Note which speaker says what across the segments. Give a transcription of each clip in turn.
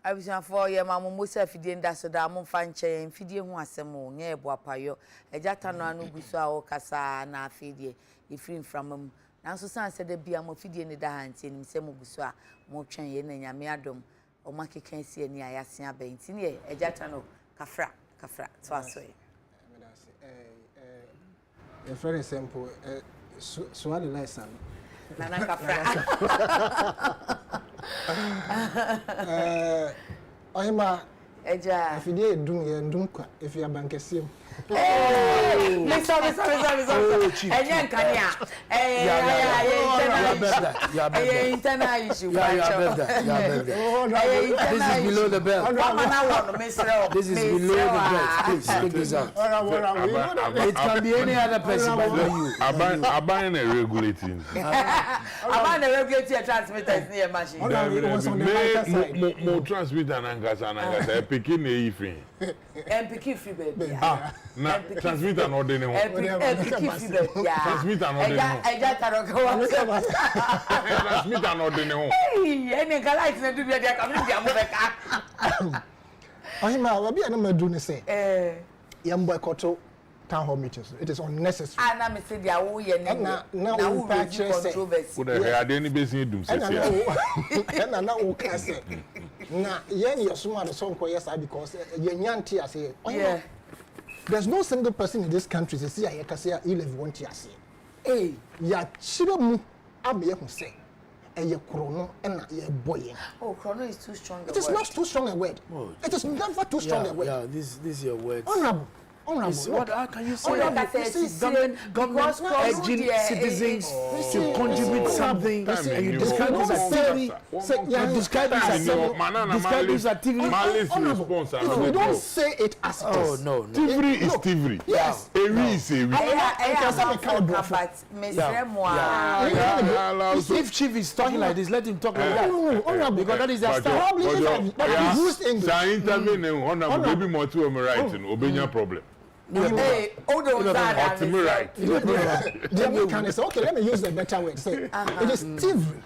Speaker 1: Abushan for ye mamu Musa fidie nda so da mo fa nche fidie hu asem o nya ebo apayo ejata no anu guso a o kasa na fidie ifrim from nanso san se da bia mo fidie ne da hantie nim se mo guso a mo twen ye na nyame adom o makeka si ani ayase abenti ne ejata no kafra so asoe
Speaker 2: very simple so what the license
Speaker 1: nana kafra
Speaker 2: Ohima
Speaker 1: eja
Speaker 2: if you ndum kwa if you abankesim
Speaker 1: sorry enye nkania internal issue
Speaker 3: this is below the belt. This is below the belt. Please take this out. It can be any other person but you.
Speaker 4: Aban regulating.
Speaker 1: Aban regulating transmitters near machine.
Speaker 4: Mo transmitter nangasa pikin e ifin.
Speaker 1: And pikin free baby.
Speaker 4: Na transmitter no dey ne ho.
Speaker 1: Pikin free baby.
Speaker 4: Transmitter no dey ne ho.
Speaker 1: Eja taroko.
Speaker 4: Transmitter no dey ne ho.
Speaker 1: Any light na do be dey come be amobeka.
Speaker 2: Ohima we be na madu ne say yam boycott town hall meetings. It is unnecessary.
Speaker 1: Na me say dia wo ye ne
Speaker 2: na wo pa
Speaker 1: controversy.
Speaker 4: Wo dey ade ni be sin dum say
Speaker 2: na wo ka say na yen yesuma the song ko yes because yenyanti ase.
Speaker 1: Yeah.
Speaker 2: There's no single person in this country say ya kase ya 11 want ase. Ya chire mu abe hu say eye krono na ye boy.
Speaker 1: Oh, chrono is too strong a word.
Speaker 2: It is not too strong a word. It is never too strong a word.
Speaker 3: Yeah, this is your word.
Speaker 2: Honorable.
Speaker 3: What how can you say
Speaker 1: that?
Speaker 3: Government urging citizens to contribute something and you describe this as theory. You describe this as activity.
Speaker 2: We don't say it as it is.
Speaker 3: Oh, no.
Speaker 4: Tivri is Tivri.
Speaker 2: Yes.
Speaker 4: Ewi is Ewi.
Speaker 3: If Chief is talking like this, let him talk like that.
Speaker 2: No,
Speaker 3: because that is their style.
Speaker 2: Probably used English.
Speaker 4: Sa intervene honorable baby mo to me right no obenya problem.
Speaker 1: Hey, hold on, that
Speaker 4: me right.
Speaker 2: Can I say, okay, let me use a better word. Say, it is thievery.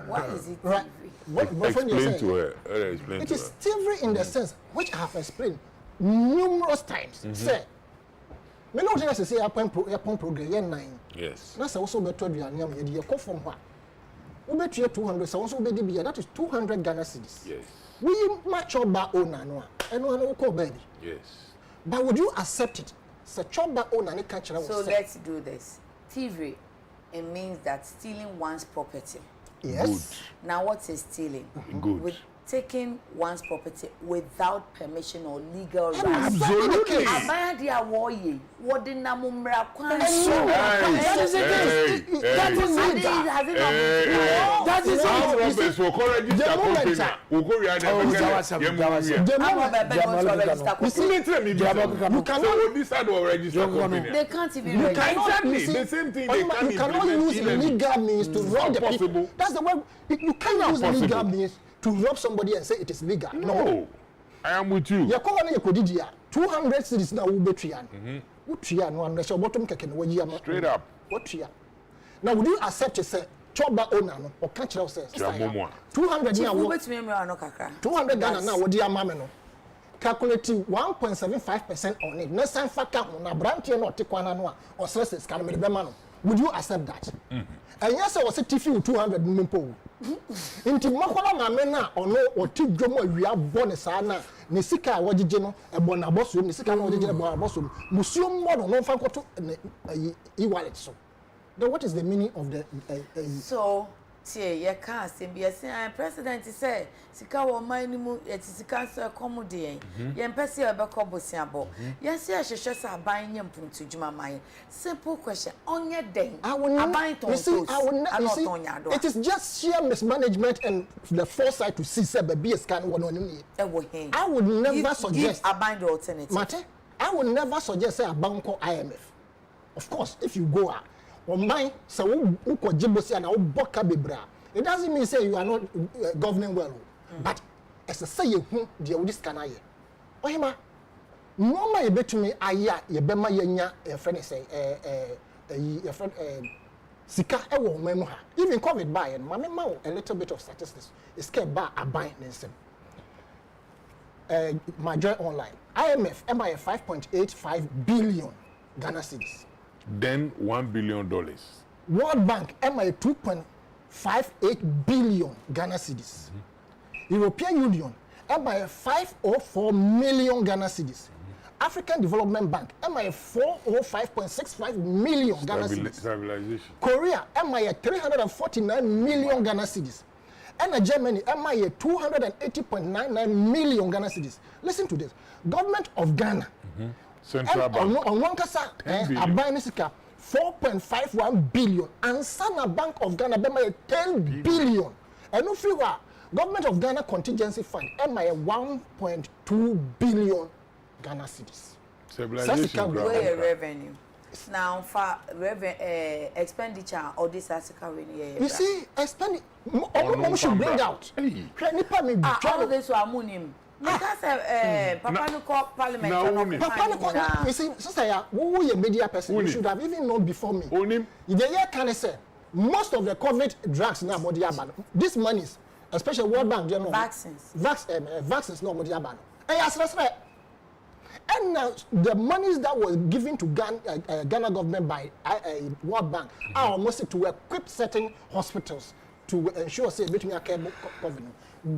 Speaker 1: What is it?
Speaker 2: Right. What
Speaker 4: Explain to her. Explain
Speaker 2: it
Speaker 4: to
Speaker 2: is
Speaker 4: her.
Speaker 2: thievery in the sense which I have explained numerous times. Say, me no just say upon program yen 9.
Speaker 4: Yes.
Speaker 2: Na say also beto aduane am ye de ko from hwa. We betu 200 so also be de bia that is 200 Ghana cedis.
Speaker 4: Yes.
Speaker 2: We match up ba owner no a. Eno no ko baby.
Speaker 4: Yes.
Speaker 2: But would you accept it? So
Speaker 1: let's do this. Thievery, it means that stealing one's property.
Speaker 2: Yes.
Speaker 4: Good.
Speaker 1: Now what is stealing?
Speaker 4: Good.
Speaker 1: With taking one's property without permission or legal rights.
Speaker 4: Absolutely.
Speaker 1: Abaya dia woye, wodi na mumra kwan.
Speaker 3: That is it. That is it.
Speaker 4: That is it. So register company. We go read you cannot decide or register company.
Speaker 1: They can't even register.
Speaker 4: Exactly. The same thing they can't
Speaker 2: you cannot use illegal means to rob the people. That's the word. You cannot use illegal means to rob somebody and say it is legal. No.
Speaker 4: I am with you.
Speaker 2: You come on your kodidia 200 cities now will be trian. Utrian no unless your bottom keken waji
Speaker 4: straight up.
Speaker 2: What tria? Now would you accept to say choba owner no or catch us say 200 now 200 Ghana now wodi amame no. Calculating 1.75% on it. Next time factor on a branch no tekwana no or stress can be the man. Would you accept that? And yes, I was a TV 200 mpo. Inti makola mame na ono oti dwomo awia bonus ana ne sika a wogege no ebo na boso ne sika na wogege ebo na boso musuo mo no fa koto e-wallet so. Then what is the meaning of the
Speaker 1: so tie ye can say be say president say sika wo man ni mu ye sika so ekomo de yen ye mpese e be ko bosia bo ye say hwehwe sa aban nye mpuntu djuma man simple question onye den aban ton
Speaker 2: it is just sheer mismanagement and the foresight to see say be a scan one on me
Speaker 1: I
Speaker 2: would never suggest
Speaker 1: aban the alternative
Speaker 2: mate I would never suggest say aban ko IMF. Of course if you go mine so uko jibosi na uboka bebra it doesn't mean say you are not governing well but as a say you the this can aye ohima no ma yebetumi aya yebema yenya e friend say e friend sika e wo mamu ha even covid buy and mama a little bit of statistics is care ba aban nsem my joy online. IMF MIA 5.85 billion Ghana cedis.
Speaker 4: Then $1 billion.
Speaker 2: World Bank MIA 2.58 billion Ghana cedis. European Union MIA 504 million Ghana cedis. African Development Bank MIA 405.65 million Ghana cedis.
Speaker 4: Stabilization.
Speaker 2: Korea MIA 349 million Ghana cedis. And Germany MIA 280.99 million Ghana cedis. Listen to this. Government of Ghana.
Speaker 4: Central Bank.
Speaker 2: On one kasa, Abanisika 4.51 billion. And Sana Bank of Ghana MIA 10 billion. And if you are Government of Ghana Contingency Fund MIA 1.2 billion Ghana cedis.
Speaker 4: Stabilization.
Speaker 1: Where revenue? Now for expenditure or this article
Speaker 2: you see, expenditure should bring out.
Speaker 1: All of this are moon. Because Papa no call parliament.
Speaker 2: Papa no call. You see, sister, who you media person? You should have even known before me. The year can say most of the COVID drugs now more diabano. This monies, especially World Bank, you know.
Speaker 1: Vaccines.
Speaker 2: Vaccines no more diabano. And now the monies that was given to Ghana government by World Bank are almost to equip certain hospitals to ensure say between care COVID.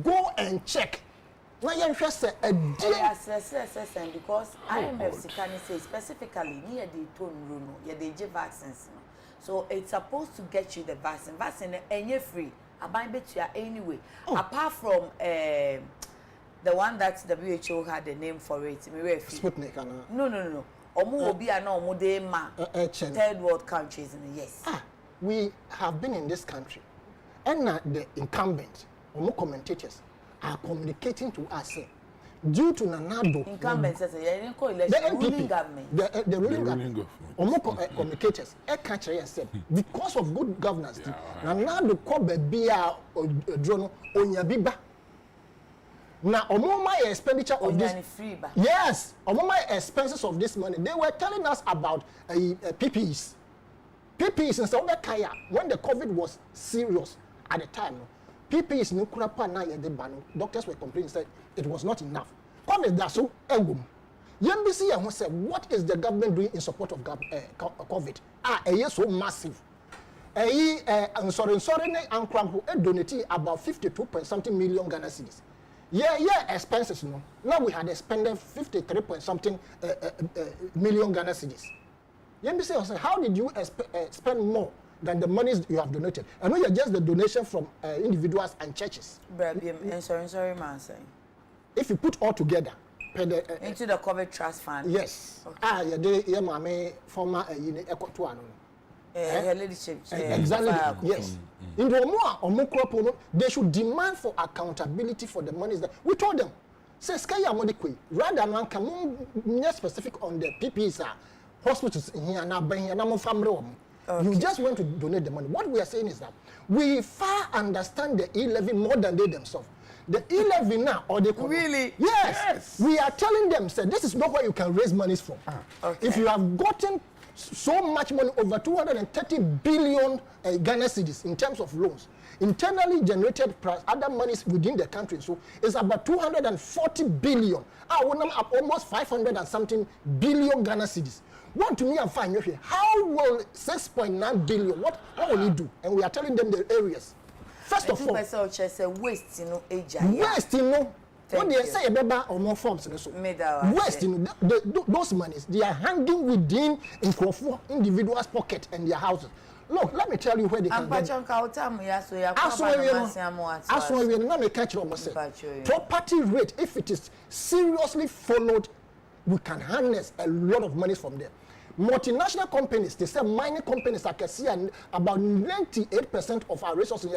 Speaker 2: Go and check. Now you just say a day.
Speaker 1: Because IMF Sikani say specifically near the tone runo, yeah they give vaccines. So it's supposed to get you the vaccine. Vaccine any free. I buy bet you anyway. Apart from the one that WHO had a name for it.
Speaker 2: Sputnik.
Speaker 1: No. Omu will be an third world countries. Yes.
Speaker 2: We have been in this country, and the incumbents, Omu commentators, are communicating to us. Due to Nanado,
Speaker 1: incumbents, the ruling government,
Speaker 2: the ruling government, Omu communicators, said because of good governance, Nanado Kobe Bia Drono Onyabiba. Now, my expenditure of this, yes, my expenses of this money, they were telling us about PPEs. PPEs in South Kaya, when the COVID was serious at the time, PPEs no kurapa na yede banu. Doctors were complaining, said it was not enough. COVID that's so egum. YMBC and said, what is the government doing in support of COVID? A year so massive. Sorry, and donated about 52.something million Ghana cedis. Expenses, no. Now we had expended 53.something million Ghana cedis. YMBC was saying, how did you spend more than the monies you have donated? I know you're just the donation from individuals and churches.
Speaker 1: Sorry, man.
Speaker 2: If you put all together,
Speaker 1: into the COVID trust fund.
Speaker 2: Yes.
Speaker 1: Okay.
Speaker 2: Former
Speaker 1: leadership.
Speaker 2: Exactly. Yes. In the they should demand for accountability for the monies that we told them. Say Skaya Modikwe, rather than come more specific on the PPEs, hospitals in here now, family. You just want to donate the money. What we are saying is that we far understand the E-levy more than they themselves. The E-levy now, or they
Speaker 1: really?
Speaker 2: Yes. We are telling them, say, this is not where you can raise monies from. Okay. If you have gotten so much money, over 230 billion Ghana cedis in terms of loans, internally generated price, other monies within the country, so it's about 240 billion. Almost 500 and something billion Ghana cedis. One to me and find you here. How will 6.9 billion? What will you do? And we are telling them the areas. First of all,
Speaker 1: waste,
Speaker 2: waste, when they say a or more forms, waste, those monies, they are hanging within individuals' pocket and their houses. Look, let me tell you where they can get. Property rate, if it is seriously followed, we can harness a lot of money from there. Multinational companies, they say mining companies, I can see about 98% of our resources.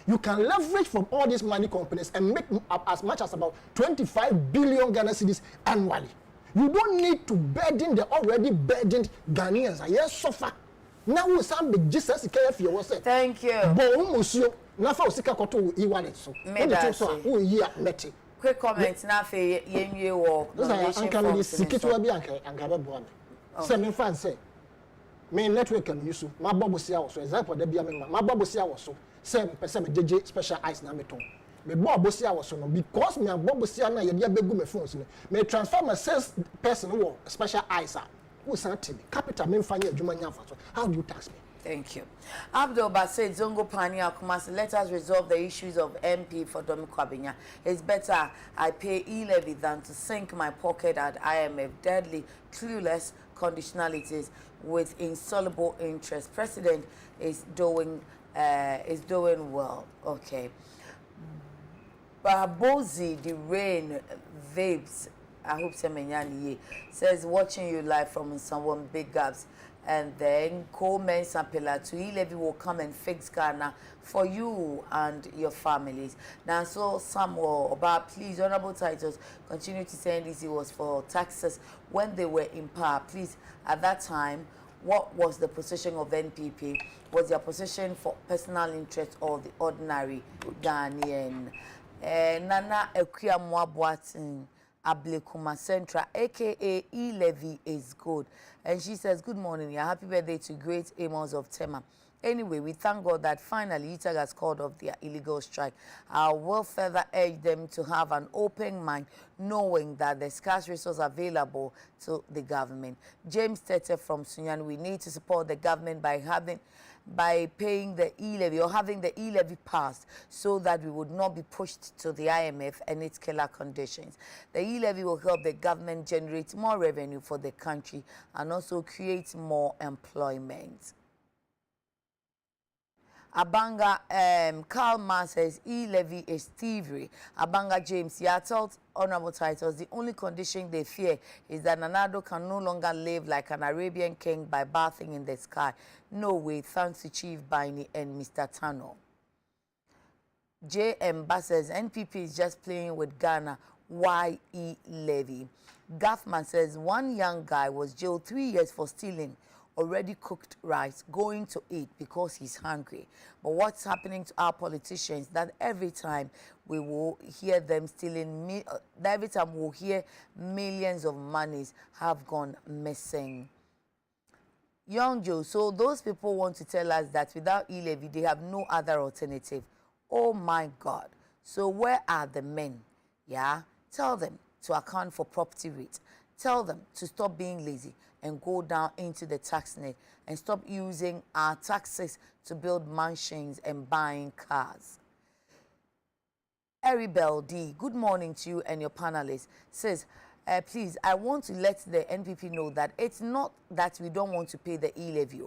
Speaker 2: You can leverage from all these mining companies and make as much as about 25 billion Ghana cedis annually. You don't need to burden the already burdened Ghanaians. Yes, so far. Now we some big Jesus if you was it.
Speaker 1: Thank you.
Speaker 2: Bon monsieur, na fa osika koto e-wallet so. Who here meti.
Speaker 1: Quick comments na fe yenwie wo.
Speaker 2: Those are uncle the sikitwa bi anka be say me fan say me network can use my bobo sia so example da bia me my bobo sia so say person me jeje special ice na me ton me bob bosia was no because me bob bosia na ye dia begu me phones no me transfer my sales person who special eyes who sent me capital me mfa nya adwuma nya fa so how do you tax me?
Speaker 1: Thank you. Abdul Bassett Zongo Pani Akumasi, let us resolve the issues of MP for Domi Kwabinya. It's better I pay e-levy than to sink my pocket at IMF. Deadly, clueless conditionalities with insoluble interest. President is doing well. Okay. Babozi, the rain, vapes. I hope Semenyani says watching you live from someone big gaps. And then Coleman Sapela to e-levy will come and fix Ghana for you and your families. Now, so Samuel about please, honorable titles, continue to say this was for taxes when they were in power. Please, at that time, what was the position of NPP? Was their position for personal interest or the ordinary Ghanaian? Nana Ekwia Boatin Ablekuma Centra, aka e-levy is good. And she says, good morning, yeah, happy birthday to great Amos of Tema. Anyway, we thank God that finally ITAG has called off their illegal strike. I will further urge them to have an open mind, knowing that the scarce resource available to the government. James Tete from Sunyan, we need to support the government by paying the e-levy or having the e-levy passed so that we would not be pushed to the IMF and its killer conditions. The e-levy will help the government generate more revenue for the country and also create more employment. Abanga Karl Mann says e-levy is thievery. Abanga James Yattles, honorable titles, the only condition they fear is that Nanado can no longer live like an Arabian king by bathing in the sky. No way, thanks to Chief Baini and Mr. Tano. J.M. Bass says NPP is just playing with Ghana. Why e-levy? Gaffman says one young guy was jailed 3 years for stealing already cooked rice, going to eat because he's hungry. But what's happening to our politicians that every time we will hear them stealing, every time we'll hear millions of monies have gone missing. Young Joe, so those people want to tell us that without e-levy, they have no other alternative. Oh my God. So where are the men? Yeah? Tell them to account for property rates. Tell them to stop being lazy and go down into the tax net and stop using our taxes to build mansions and buying cars. Eribel D, good morning to you and your panelists. Says, please, I want to let the NPP know that it's not that we don't want to pay the e-levy,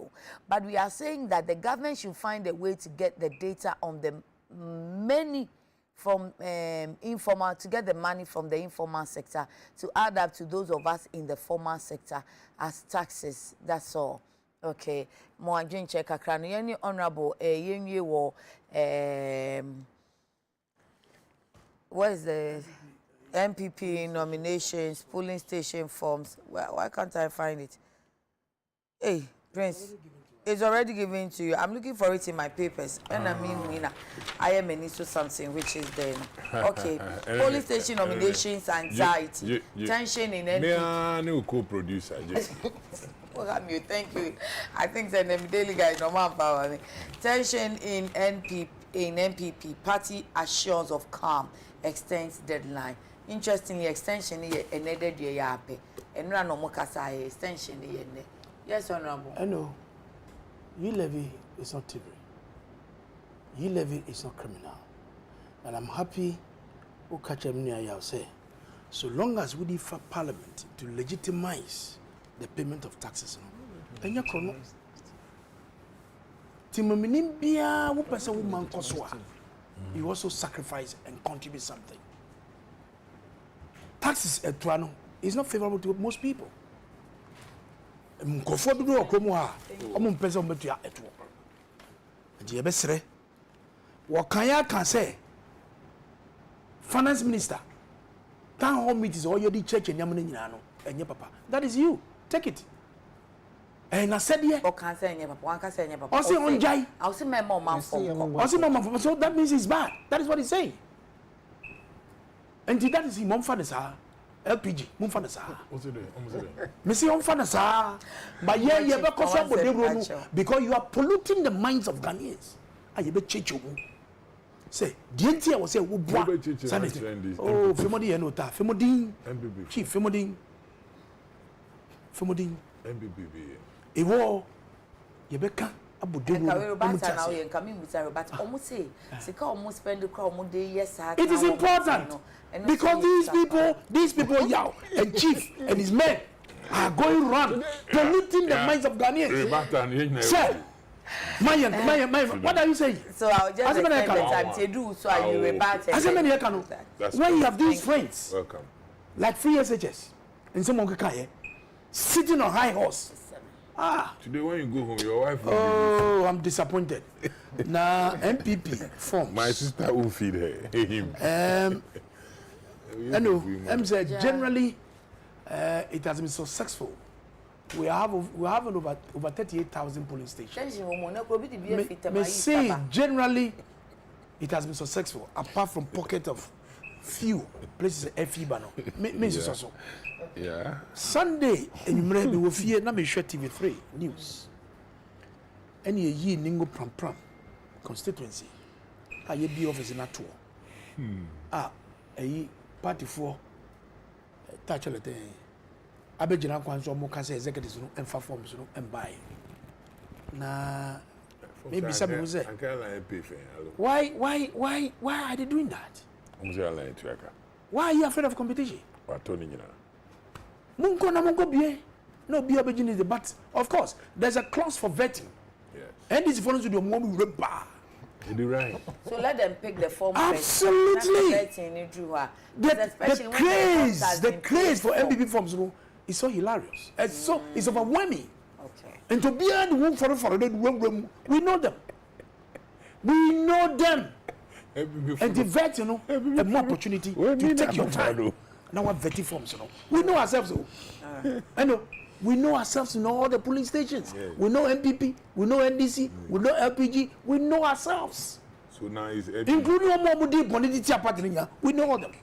Speaker 1: but we are saying that the government should find a way to get the data on the many from informal, to get the money from the informal sector to add up to those of us in the formal sector as taxes. That's all. Okay. Mo adwen check akra no ye honorable yenwie wo what is the MPP nominations, polling station forms? Why can't I find it? Hey, Prince. It's already given to you. I'm looking for it in my papers. And I mean, I am an issue something which is then okay. Police station nominations, anxiety, tension in NPP.
Speaker 4: No co-producer.
Speaker 1: Thank you. I think the daily guy normal power. Tension in NPP. Party assures of calm. Extends deadline. Interestingly, extension is another day. And run no more extension. Yes, honorable.
Speaker 3: I know. E-levy is not thievery. E-levy is not criminal. And I'm happy to catch a say, so long as we for Parliament to legitimize the payment of taxes. You also sacrifice and contribute something. Taxes is not favorable to most people. Mkofo do okomu ha omo mpese omo metua eto nti yebesere wo kan ya kan say finance minister town hall meetings or yodi church enyam na nyina no enye papa that is you take it na said ye
Speaker 1: o kan say enye papa wan kan say enye papa
Speaker 3: o say onjai
Speaker 1: I say my mom man
Speaker 3: for so that means it's bad. That is what he's saying. And that is him mom for the LPG, but because you are polluting the minds of Ghanaians. say the NTA was say wo boa oh femodi ye no ta femodin
Speaker 4: MBB
Speaker 3: chief femodin
Speaker 4: MBB
Speaker 3: ewo ye beka abodelo it is important because these people Yao and chief and his men are going around polluting the minds of Ghanaians. Sir, my, what are you saying?
Speaker 1: So I'll just explain the time to do so I will rebut.
Speaker 3: When you have these friends,
Speaker 4: welcome.
Speaker 3: Like free SHS, and some Kakaye, sitting on high horse.
Speaker 4: Today when you go home, your wife will
Speaker 3: oh, I'm disappointed. Now MPP forms.
Speaker 4: My sister will feed her.
Speaker 3: I know. I'm saying generally, it has been successful. We have over 38,000 polling stations. Me say generally, it has been successful. Apart from pocket of few places, FIBA.
Speaker 4: Yeah.
Speaker 3: Sunday, and you may be with here. Now me share TV3 news. Any ye ningo pram constituency. Ye be office in that tour. A party for touch a day. Abegina kwanso mo kan say executives no emfa forms no embuy na maybe some will say why are they doing that? Why are you afraid of competition? Munko na munko bie no be abegina, but of course there's a clause for vetting. Yes. And this follows with your mom bar.
Speaker 4: Right.
Speaker 1: So let them pick the form.
Speaker 3: Absolutely. The craze for MPP forms is so hilarious. It's so it's overwhelming.
Speaker 1: Okay.
Speaker 3: And to be at the room for we know them. We know them. And the vet, a more opportunity to take your time. Now what vetting forms, we know ourselves. I know. We know ourselves in all the police stations. Yeah. We know MPP, we know NDC, we know LPG, we know ourselves.
Speaker 4: So now it's
Speaker 3: including Omomudi, Boniti, Patrinia, we know all them.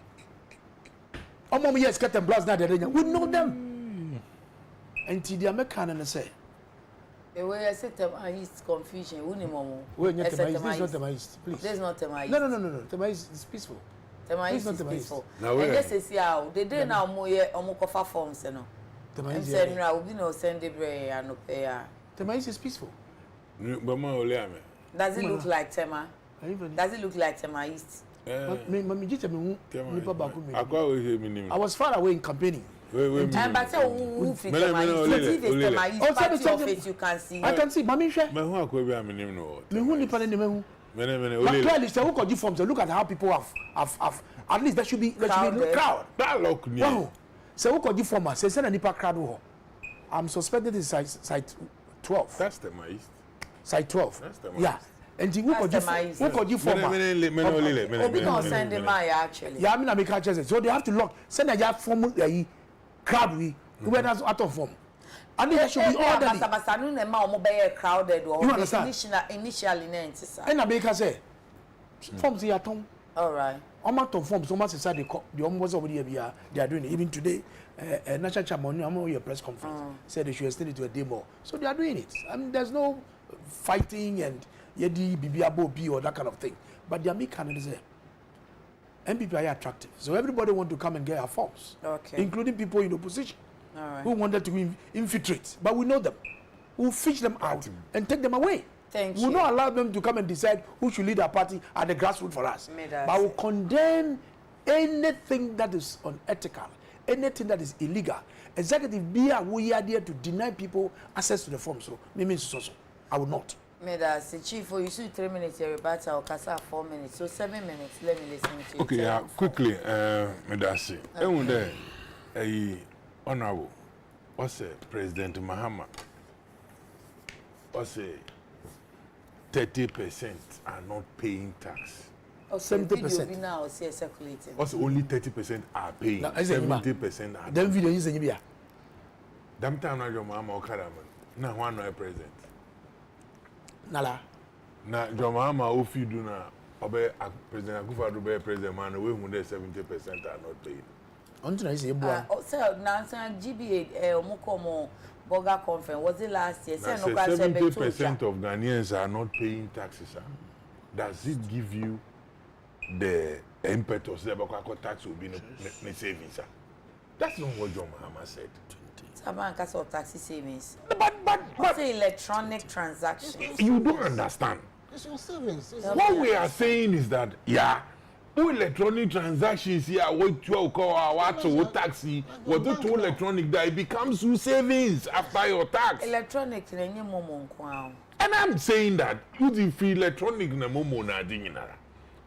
Speaker 3: Omomi, yes, cut and blast, we know them. And the American say,
Speaker 1: the way I said Temaist confusion, we
Speaker 3: this is not Temaist, please.
Speaker 1: There's not Temaist.
Speaker 3: No. Temaist is peaceful.
Speaker 1: Temaist is peaceful. Now, this is how they did now more Omokofa forms, I'm saying, I will be no send the bray and no pay.
Speaker 3: Temaist is peaceful.
Speaker 1: Does it look like Tema? Does it look like Temaist?
Speaker 3: I was far away in campaigning.
Speaker 1: But you can see.
Speaker 3: I can see. Mami share. Look at how people have. At least there should be crowd. Wow. So who could you form? Say send a nipa crowd. I'm suspected is site 12.
Speaker 4: That's the East.
Speaker 3: Site 12.
Speaker 4: That's the
Speaker 3: yeah. And who could you form?
Speaker 1: Send them actually.
Speaker 3: Yeah, I mean I make catches. So they have to lock. Send a form crowd we that's out of form. And there should be orderly.
Speaker 1: Crowded or
Speaker 3: you understand?
Speaker 1: Initially,
Speaker 3: and I make her say forms here at home.
Speaker 1: All right.
Speaker 3: Amount of forms, so much inside the almost over here they are doing it. Even today, National Chairman, I'm on your press conference, said they should extend it to a day more. So they are doing it. I mean, there's no fighting and yedi bibiabo b or that kind of thing. But the American is there. MPP are attractive, so everybody want to come and get our forms, including people in opposition who wanted to infiltrate. But we know them. We'll fish them out and take them away. We'll not allow them to come and decide who should lead our party at the grassroots for us. But we'll condemn anything that is unethical, anything that is illegal. Executive beer, we are there to deny people access to the forms. So, I will not.
Speaker 1: Medas, the chief, for you 3 minutes, everybody, or Casa 4 minutes, so 7 minutes. Let me listen to you.
Speaker 4: Okay, yeah, quickly, Medasi. Honorable, what's President Mahama? What's 30% are not paying tax.
Speaker 3: 70%.
Speaker 1: Now, circulating.
Speaker 4: What's only 30% are paying? 70% are.
Speaker 3: Then video is in here.
Speaker 4: Damn time, your mama Okadaman. Now, one no president.
Speaker 3: Nala.
Speaker 4: Now, your mama, if you do not obey President Akufo-Addo, be president, man, we 70% are not paying.
Speaker 3: Until I say, boy.
Speaker 1: So, now, GBA, Omokomo. Boga conference was it last year?
Speaker 4: 70% of Ghanaians are not paying taxes. Does it give you the impetus there because tax will be no savings. That's not what John Mahama said.
Speaker 1: Saban case of tax savings.
Speaker 4: But
Speaker 1: say electronic transactions.
Speaker 4: You don't understand.
Speaker 2: It's your savings.
Speaker 4: What we are saying is that electronic transactions here, what you call what taxi, what do electronic that it becomes your savings after your tax.
Speaker 1: Electronic
Speaker 4: And I'm saying that you feel electronic na momo na dinginara.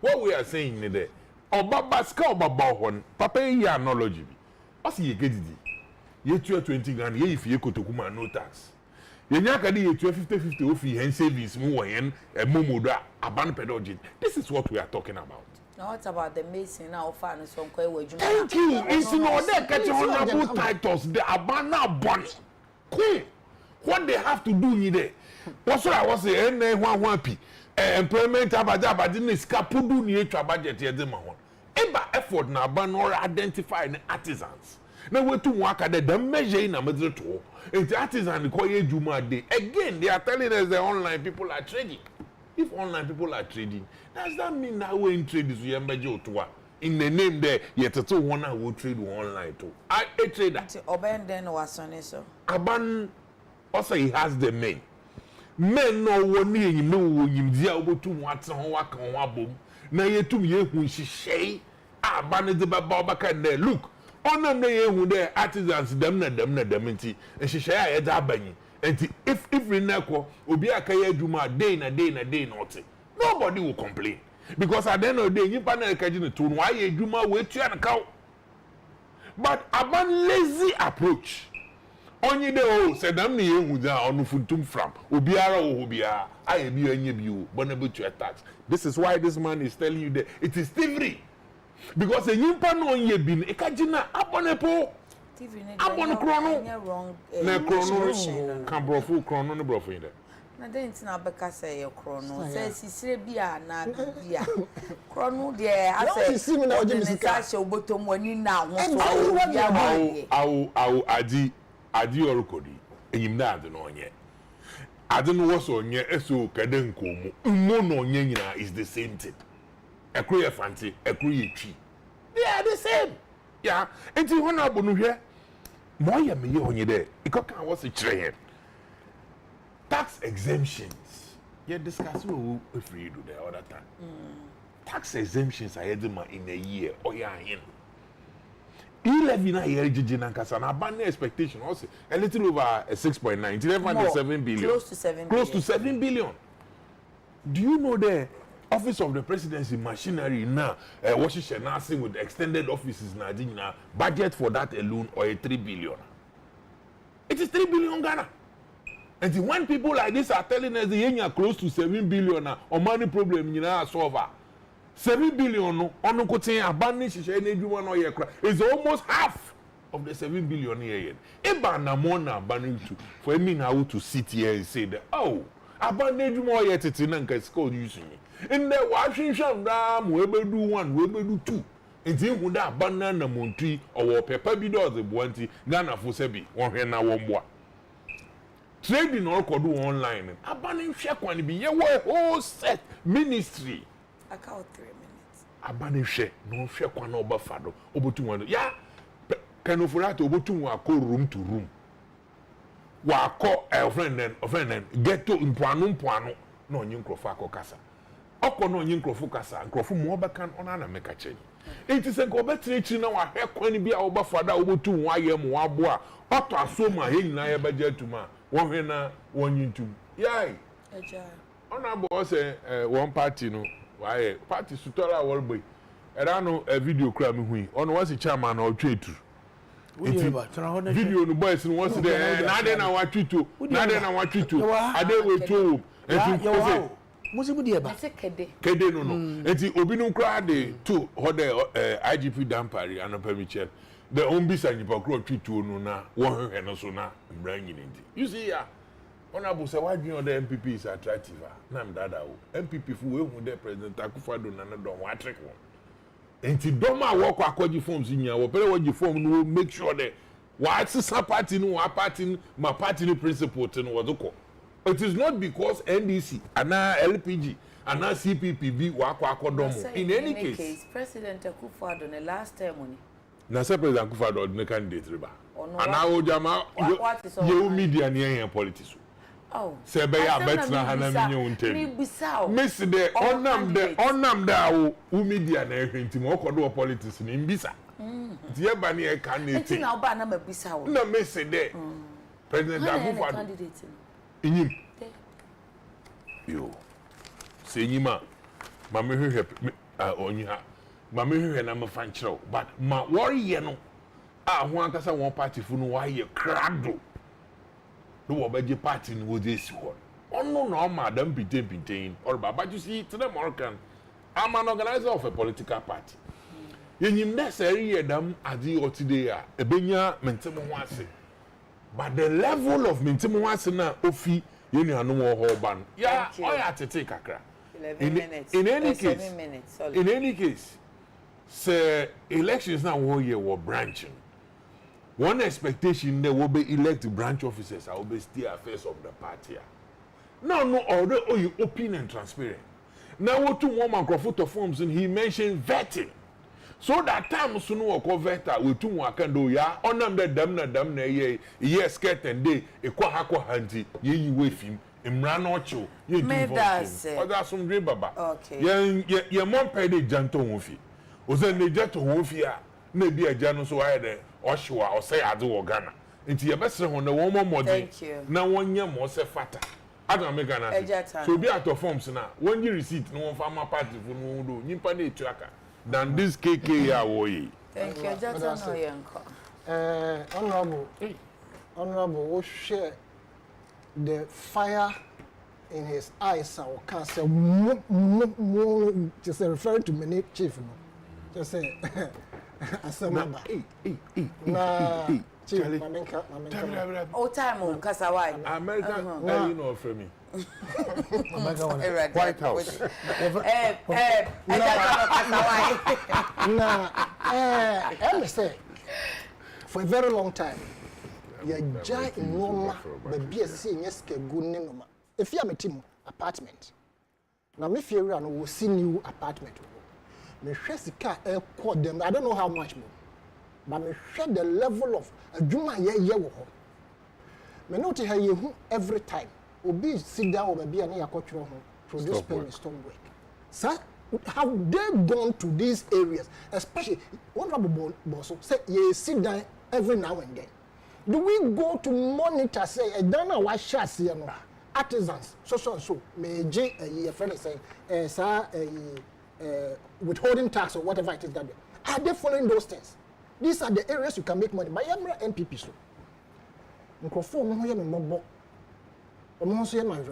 Speaker 4: What we are saying is that Oba ska Oba hon papa here knowledge bi. What's ye get it? Ye 20 Ghana ye if ye kotokuma no tax. Ye nyaka de ye 50-50 ofi hen savings mu wo hen momo do aban pedojit. This is what we are talking about.
Speaker 1: Now what about the mason now offer no so nko e
Speaker 4: Thank you. It's not there catch honorable titles the abana bonny. Cool. What they have to do there. What's what I was saying one employment abadi ni ska pudu ni etwa budget ye de ma won. Eba effort na ban or identify the artisans. Na wetu waka the measure na medre to. The artisan ko ye juma dey. Again they are telling us the online people are trading. If online people are trading, does that mean that we in trade is we embeje otoa? In the name there, yet to one will trade online too. A trader.
Speaker 1: Oben then was on so.
Speaker 4: Aban also he has the men. Men no one him no him dia obotu wat ho waka ho abom. Na yetum ye hu hihye. Aban de baba baka there. Look, onam na ye hu there artisans dem na nti. Hihye ya ye da abanyi. And if we neko obi akaya adwuma day na not, nobody will complain because at the end of the day you panel kajin to why adwuma we tua na kaw. But aban lazy approach only the oh said am na yehu da onu funtum from obiara wo bia aye bi anya bi o bonable to tax. This is why this man is telling you that it is thievery because enyimpa no onye bi no ekajina abonepo abon krono na krono kan brofo krono no brofo inde
Speaker 1: na den tina beka say your krono say sisire bia na bia krono de ase
Speaker 2: sisime na oje misika
Speaker 1: say obotom wani na ho so
Speaker 4: awu adi orukodi enyim na ade no onye ade no wo so onye eso kaden komu mo no onye nyina is the same thing ekru ye fanti ekru ye twi they are the same. Yeah, and you want to know here. More ya me onye there. Iko kan was a train. Tax exemptions. You discuss if we do the other time. Tax exemptions are in a year or ya in. 11 na year jiji na kasa na ban expectation also a little over 6.9 11.7 billion.
Speaker 1: Close to 7 billion.
Speaker 4: Close to 7 billion. Do you know the Office of the Presidency machinery now, Washington Nasi with extended offices now, budget for that alone or a 3 billion. It is 3 billion Ghana. And when people like this are telling us they are close to 7 billion or money problem, you know, solve 7 billion no, on kote abandon is almost half of the 7 billion here. Eba na mona abandon to for me now to sit here and say that abandon more yet it's in Anka using it. In the Washington Ram, we will do one, we will do two. And then would that banana montree or pepper be does the bounty, Ghana for Sebi, one here now one more. Trading all could do online. Abandoning share one be a whole set ministry.
Speaker 1: I count 3 minutes.
Speaker 4: Abandoning share, no share one over fado, over 200. Yeah, can you for over 2 room to room? Wa call a friend and get to Puano, no Yunkro Casa. Okono nyinkrofu kasa nkrofo mo bekan ona na meka cheni enti se ko betrechi na wa hekwan bia wo bafada wo botu wo ayem wo abo a oto asoma he nyina ye beje atuma wo hwe na wonyintum yai
Speaker 1: eja
Speaker 4: ona bo se one party no why party sutora worboy era no video kra me hui ono wasi chairman na otwetu video no boys no wasi de na de na watwitu ade we tu enti ko se
Speaker 3: Musibu dieba.
Speaker 4: Kede no. Enti obi no kra de to hode IGP Dampari anopamiche. The ombisa nipa kro twitu no na wo hwehwe no so na mbra nyinenti. You see ya. Honorable say why do the MPP is attractive. Na mdada wo. MPP fu we hu the president Akufo-Addo na don wa trick won. Enti doma wo kwa akwaji forms nya wo pere waji form no make sure that wa sisa party no wa party ma party no principle to no wo It is not because NDC and LPG and CPPB were akwakodomo. In any case,
Speaker 1: President Akufo-Addo the last time only.
Speaker 4: Na President Akufo-Addo the candidate riba. And now Jama you media near politics.
Speaker 1: Oh.
Speaker 4: Sebe ya betina hana minyo untemi. Miss de onam da u media na ehwenti mo kodo politics ni mbisa. Die ba ne e candidate.
Speaker 1: Na oba na mabisa wo.
Speaker 4: Na miss de President Akufo-Addo. Inyim. Yo. Se nyima ma me hwehwe onyiha. Ma me hwehwe na me fan kyerɛw. But ma worry ye no. Ah ho ankasa won party fu no wa ye krado. No obeje party no wo dey si ho. Ono na o madam pintain or baba you see to the Moroccan. I'm an organizer of a political party. Yenyim na seri ye dam adi otide a ebenya mentemo ho ase. But the level of mentemo ho ase na ofi ye nuanu ho ban. Ya oya tete kakra.
Speaker 1: 11 minutes.
Speaker 4: In any case,
Speaker 1: 7 minutes. Sorry.
Speaker 4: In any case, say elections now one year were branching. One expectation there will be elect branch officers. I will be still affairs of the party. No, order you open and transparent. Now what two more microphoto forms and he mentioned vetting. So that time soon work veta with two more can do ya on them the damn ye yes skirt and day a quahako handy ye with him. Imran Ocho, you do that's some dream baba. Okay. Your mom paid a janto woofy. Was then the jet to woofia, maybe a jano so either Oshua or say I do Ghana. Into your best on the woman more.
Speaker 1: Thank you.
Speaker 4: Now 1 year more say fatter. I don't make an answer. So be out of forms now. When you receipt, no one farmer party for no do, Nimpane tracker than this KK away.
Speaker 1: Thank you, Jatan
Speaker 2: Honorable, share. The fire in his eyes or can say just referring to many chief no just say asemaba chief mamenka
Speaker 1: all time on kasawai
Speaker 4: American you know for me
Speaker 1: White
Speaker 4: House
Speaker 2: let me say for a very long time ya jai Nsroma baby ese nyeske gunne noma if ya metim apartment na me fear no wo see new apartment me hwe sika e call them I don't know how much more but me hwe the level of adwuma ye wo ho me no te ha ye hu every time obi sit down o baby na yakotwero ho produce pen stop work sir how they gone to these areas especially honorable boss say ye sit down every now and then. Do we go to monitor say a dana wa shas here no artisans so may J a friend say sir withholding tax or whatever it is that they are they following those things? These are the areas you can make money. My MPP so microphone no here me mobo omo so here man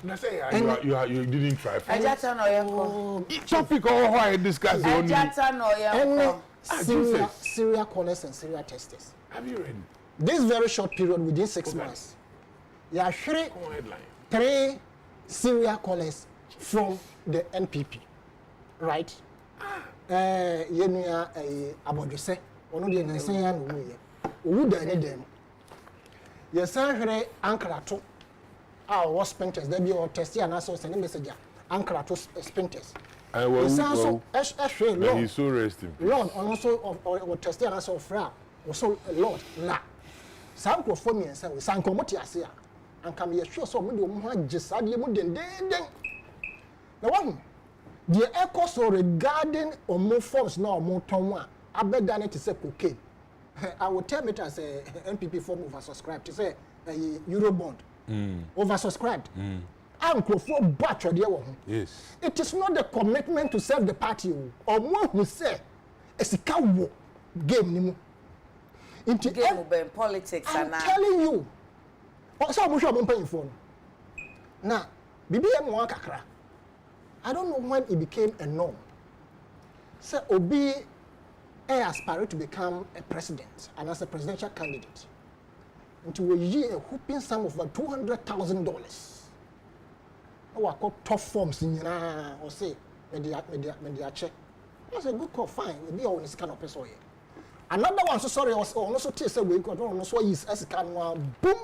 Speaker 4: na say you didn't try for
Speaker 1: Ajata no yanko
Speaker 4: topic or why discuss only
Speaker 1: Ajata no yanko
Speaker 2: serial callers and serial testers.
Speaker 4: Have you read
Speaker 2: this very short period within 6 months? Yeah, 3 serial callers from the NPP, right? Yenya abodwese ono de nansan ya no wo ye owu da ne dem yes ahwere ankrato was spenters there be or test ya na so send message ankrato spenters he's
Speaker 4: so resting
Speaker 2: Lord also or test ya na so fra so Lord la sanko for me say we sanko moti ase a anka me sure so mo de mo ha gisade mo den na one the echo so regarding omo forms na omo ton a abeda ne to say cocaine I will tell it as a NPP form oversubscribed to say a Eurobond oversubscribed anko for batch there wo
Speaker 4: yes
Speaker 2: it is not the commitment to serve the party or one who say esika wo game ni mu into
Speaker 1: game in politics
Speaker 2: I'm telling you so mo sure mo pay phone na BBM mo kakra I don't know when it became a norm so obi aspired to become a president and as a presidential candidate into a year a whooping sum of about $200,000 our top forms in or say media check that's a good call fine maybe on this kind of person here. Another one, so sorry, also say we got on so is as can boom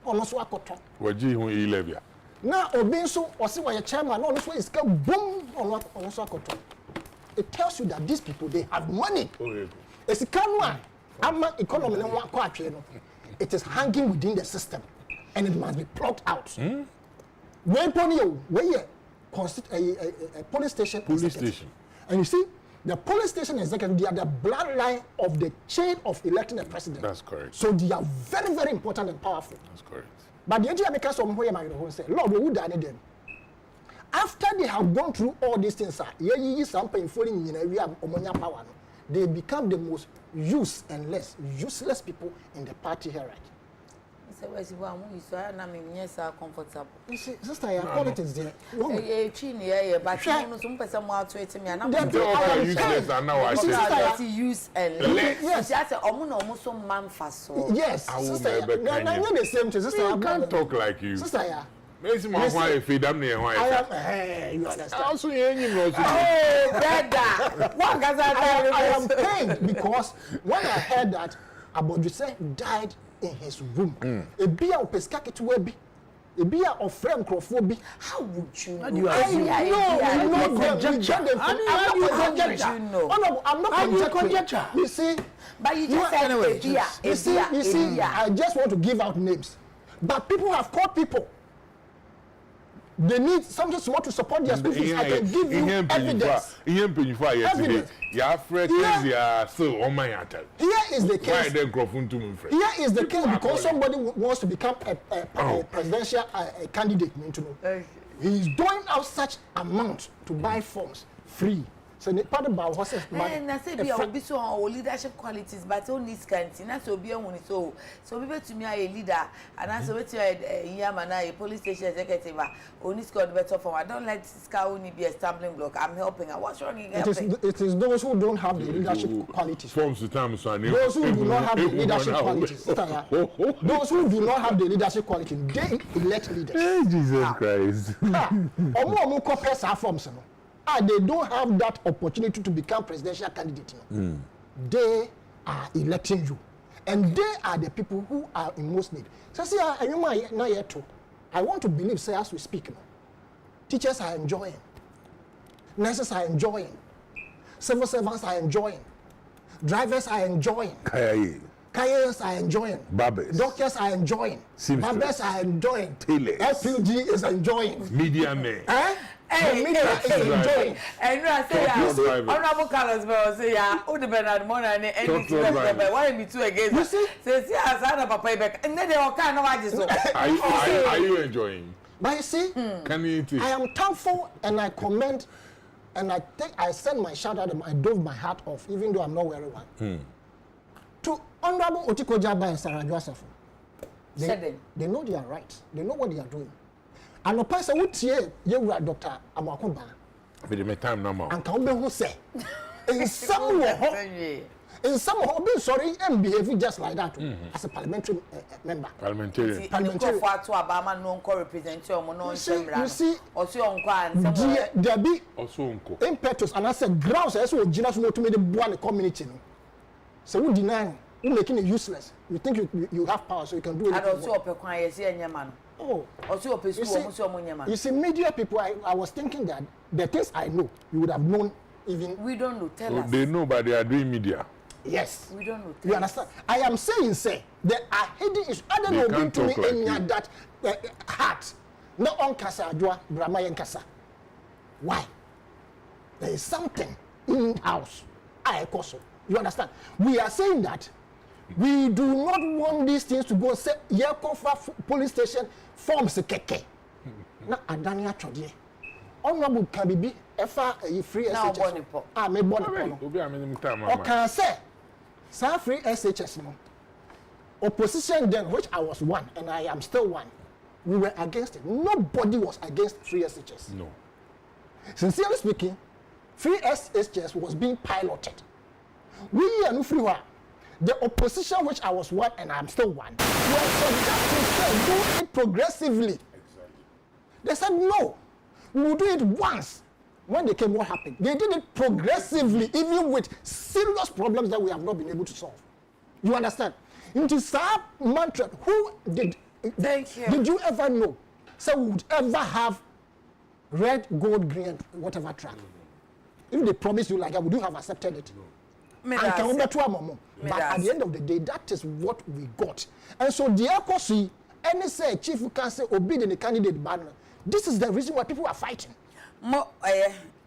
Speaker 2: ono so akoto
Speaker 4: waji hu e-levy
Speaker 2: na obi nso osi wa chairman ono so iska boom ono so akoto. It tells you that these people, they have money. It's a economy, it is hanging within the system and it must be plucked out. When a police station. And you see, the police station executive, they are the bloodline of the chain of electing a president.
Speaker 4: That's correct.
Speaker 2: So they are very, very important and powerful.
Speaker 4: That's correct.
Speaker 2: But the idea makes some way, Lord, we would die them. After they have gone through all these things, they become the most useless people in the party hierarchy. You see, sister, your politics there.
Speaker 1: Use and less.
Speaker 2: Yes, sister, the same thing, sister.
Speaker 4: You can't talk like you.
Speaker 2: Sister,
Speaker 4: Listen, my wife, feed me,
Speaker 2: I am, you understand?
Speaker 4: Also, you
Speaker 1: brother.
Speaker 2: I am pained because when I heard that Abodrise died in his room, a beer of pescake to webi, a beer of frame crofobia. How would you know? I'm not conjecture. You see,
Speaker 1: but you just said anyway.
Speaker 2: You see, I just want to give out names, but people have called people. They need something small to support their school fees. I can give you evidence. Here is the case. Here is the case because somebody wants to become a presidential candidate. He is doing out such amount to buy forms free. So the part about horses.
Speaker 1: And I say be a bit so leadership qualities, but only scanty. That's so be on so. So people to me are a leader, and I saw it Yamana, a police station executive. Only scored better form. I don't let Ska only be a stumbling block. I'm helping. What's wrong?
Speaker 2: It is those who don't have the leadership qualities.
Speaker 4: Forms the time, son.
Speaker 2: Those who do not have the leadership qualities. Those who do not have the leadership quality, they elect leaders.
Speaker 4: Jesus Christ.
Speaker 2: They don't have that opportunity to become presidential candidate. They are electing you. And they are the people who are in most need. So see, I want to believe, say, as we speak, teachers are enjoying. Nurses are enjoying. Civil servants are enjoying. Drivers are enjoying. Carriers are enjoying.
Speaker 4: Barbers.
Speaker 2: Doctors are enjoying. Barbers are enjoying.
Speaker 4: Tailors.
Speaker 2: FPG is enjoying.
Speaker 4: Media men.
Speaker 2: The media is enjoying.
Speaker 1: And I say, Honorable Carlos Bell say, the Bernard Mona and anything why me too against you see? Says, yes, I have a payback. And then they all kind of
Speaker 4: Are you enjoying?
Speaker 2: But you see, I am thankful and I commend and I think I send my shout out and I dove my heart off, even though I'm not wearing one. To Honorable Otiko Jaba and Sarah Joseph. They know they are right. They know what they are doing. And the person who tie you Dr. Amakumba.
Speaker 4: With my time now.
Speaker 2: And can who say in some way, sorry, and behaving just like that as a parliamentary member.
Speaker 4: Parliamentarian.
Speaker 2: You see, there be impetus, and I said grounds as well. Jinas want to make the one community. So we deny, you making it useless. You think you have power, so you can do it.
Speaker 1: And also,
Speaker 2: you see, media people, I was thinking that the things I know, you would have known even.
Speaker 1: We don't know. Tell us.
Speaker 4: They know, but they are doing media.
Speaker 2: Yes.
Speaker 1: We don't know.
Speaker 2: You understand? I am saying, say, there are hidden issues. I don't know bring to me like any that heart. No on Kasa, Adwa, Brahma and Kasa. Why? There is something in-house. You understand? We are saying that we do not want these things to go say Yakofa police station forms a keke. Na Adania Chodie. Honorable Kabibi, FA free SHS. Me born. Or can say, sa free SHS no. Opposition then, which I was one, and I am still one. We were against it. Nobody was against free SHS.
Speaker 4: No.
Speaker 2: Sincerely speaking, free SHS was being piloted. We are no free one. The opposition, which I was one and I'm still one, was do it progressively. Exactly. They said no, we will do it once. When they came, what happened? They did it progressively, even with serious problems that we have not been able to solve. You understand? Into some mantra, who did
Speaker 1: Thank you.
Speaker 2: Did you ever know? So we would ever have red, gold, green, whatever track? If they promise you like that, would you have accepted it?
Speaker 1: But
Speaker 2: at the end of the day, that is what we got. And so the ECOC, any say chief can say obey the candidate banner. This is the reason why people are fighting.
Speaker 1: Mo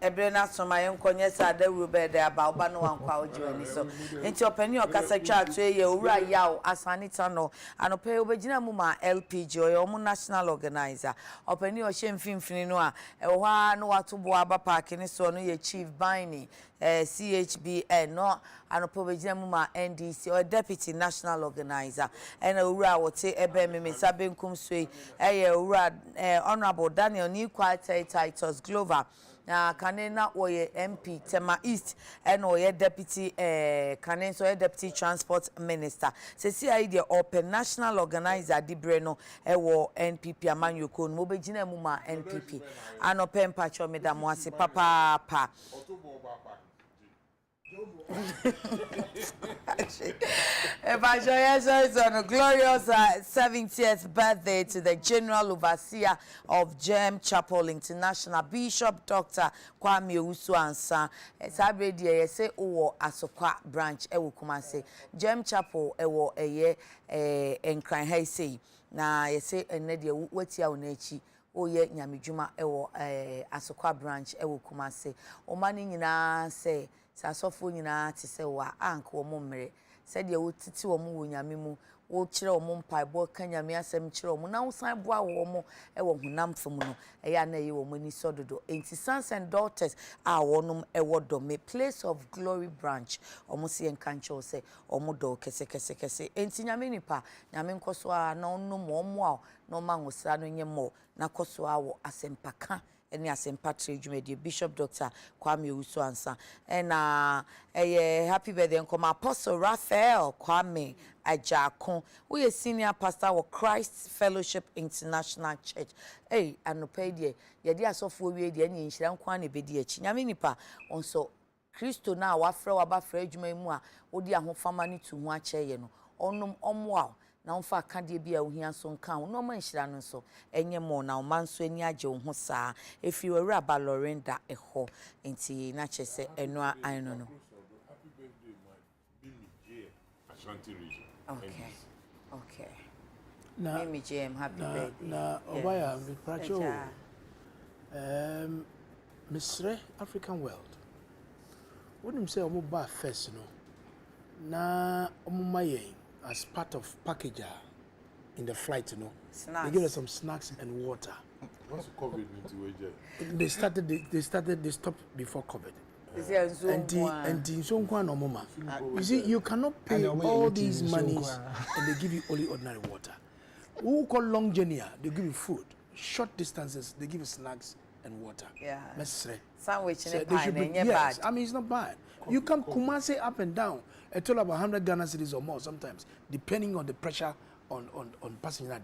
Speaker 1: Ebrena Nsroma yenkonye sa da rube de aba no wankwa ojiwani so enti opani okasa twa ato ye owura yaw asanita no anope obegina mu ma LPG oyo mu national organizer opani o hemfimfini no a ehwa no watobo aba park ni so no ye chief binding CHBN no anope obegina mu ma NDC or deputy national organizer ena owura wote ebe memesa benkum so eye owura honorable Daniel Nikwa Titus Glover na kanena oye MP Tema East and oye deputy kanen so deputy transport minister se si ai the open national organizer di breno ewo NPP amanyoko no begina mu ma NPP anope mpacho medamo ase papa pa Evangelist on a glorious 70th birthday to the General Overseer of Gem Chapel International, Bishop Dr. Kwame Usuansa. Sabre die say owo Asokwa branch ewo Kumase. Gem Chapel ewo eye enkran ha sei. Na yese enne die wetia onachi. Oye nyamedwuma ewo Asokwa branch ewo Kumase. Omani nyina say sasofo nyina te se wa anko mo mmere said ye wotiti wo mo wo nyame mu wo kire wo mo mpaebo ka nyame asem kire wo mo na wo san boa wo mo e wo hunam fom no e ya na ye wo mo ni sododo enti sons and daughters a wonum e wo do me place of glory branch omo se en kancho se omo do kese enti nyame nipa nyame nkoso a na onum omo a no ma ngosra no nyemo na koso a wo asempaka any asempatre dwumedi Bishop Dr. Kwame Usuansa and happy birthday uncle Apostle Raphael Kwame Ajakon who is senior pastor of Christ Fellowship International Church anopedie yedi asofo wie de any nhira nkwa na bedi achi nyame nipa onso Kristo na wafrɛ wabafrɛ adwuma mu a odi ahofama ne tu ho akyeye no onum omwa na mfa akade bia ohia so nka wo no ma nhira no so enye mo na man so ani age wo ho saa efi wura ba Lorinda eho enti na chese eno an no
Speaker 4: Happy birthday my Bimije Ashanti region.
Speaker 1: Okay
Speaker 3: na
Speaker 1: Bimije happy birthday
Speaker 3: na obaya me pracho Misre African world wouldn't say omo ba first no na omo mayen as part of packager in the flight, you know. Snacks. They give us some snacks and water.
Speaker 4: What's COVID into
Speaker 3: they stopped before COVID. You see, you cannot pay all these monies and they give you only ordinary water. Who call long journey, they give you food. Short distances, they give you snacks and water.
Speaker 1: Yeah.
Speaker 3: Sandwich in a pie, yes. I mean, it's not bad. You can Kumasi up and down. I told about 100 Ghana cedis or more sometimes, depending on the pressure on passenger.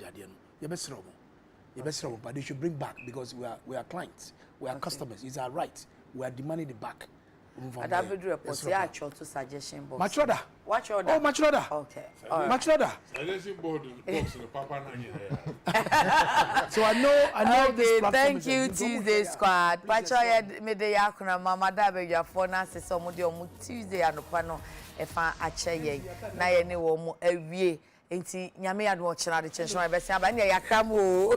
Speaker 3: You best trouble, but they should bring back because we are clients, we are customers. It's our right. We are demanding it back.
Speaker 1: Suggestion box.
Speaker 3: Much order.
Speaker 1: Watch order.
Speaker 3: Oh, much order.
Speaker 1: Okay.
Speaker 3: Much order.
Speaker 4: Suggestion board box in the Papa
Speaker 3: So I know
Speaker 1: okay,
Speaker 3: this platform.
Speaker 1: Thank you, Tuesday squad. Pacho me de yakuna mama da be ya for na se so mo de o Tuesday anopa no e fa ache ye na ye ne wo mo awie enti nyame ya no o kira de chenso be se aba ne yakra mo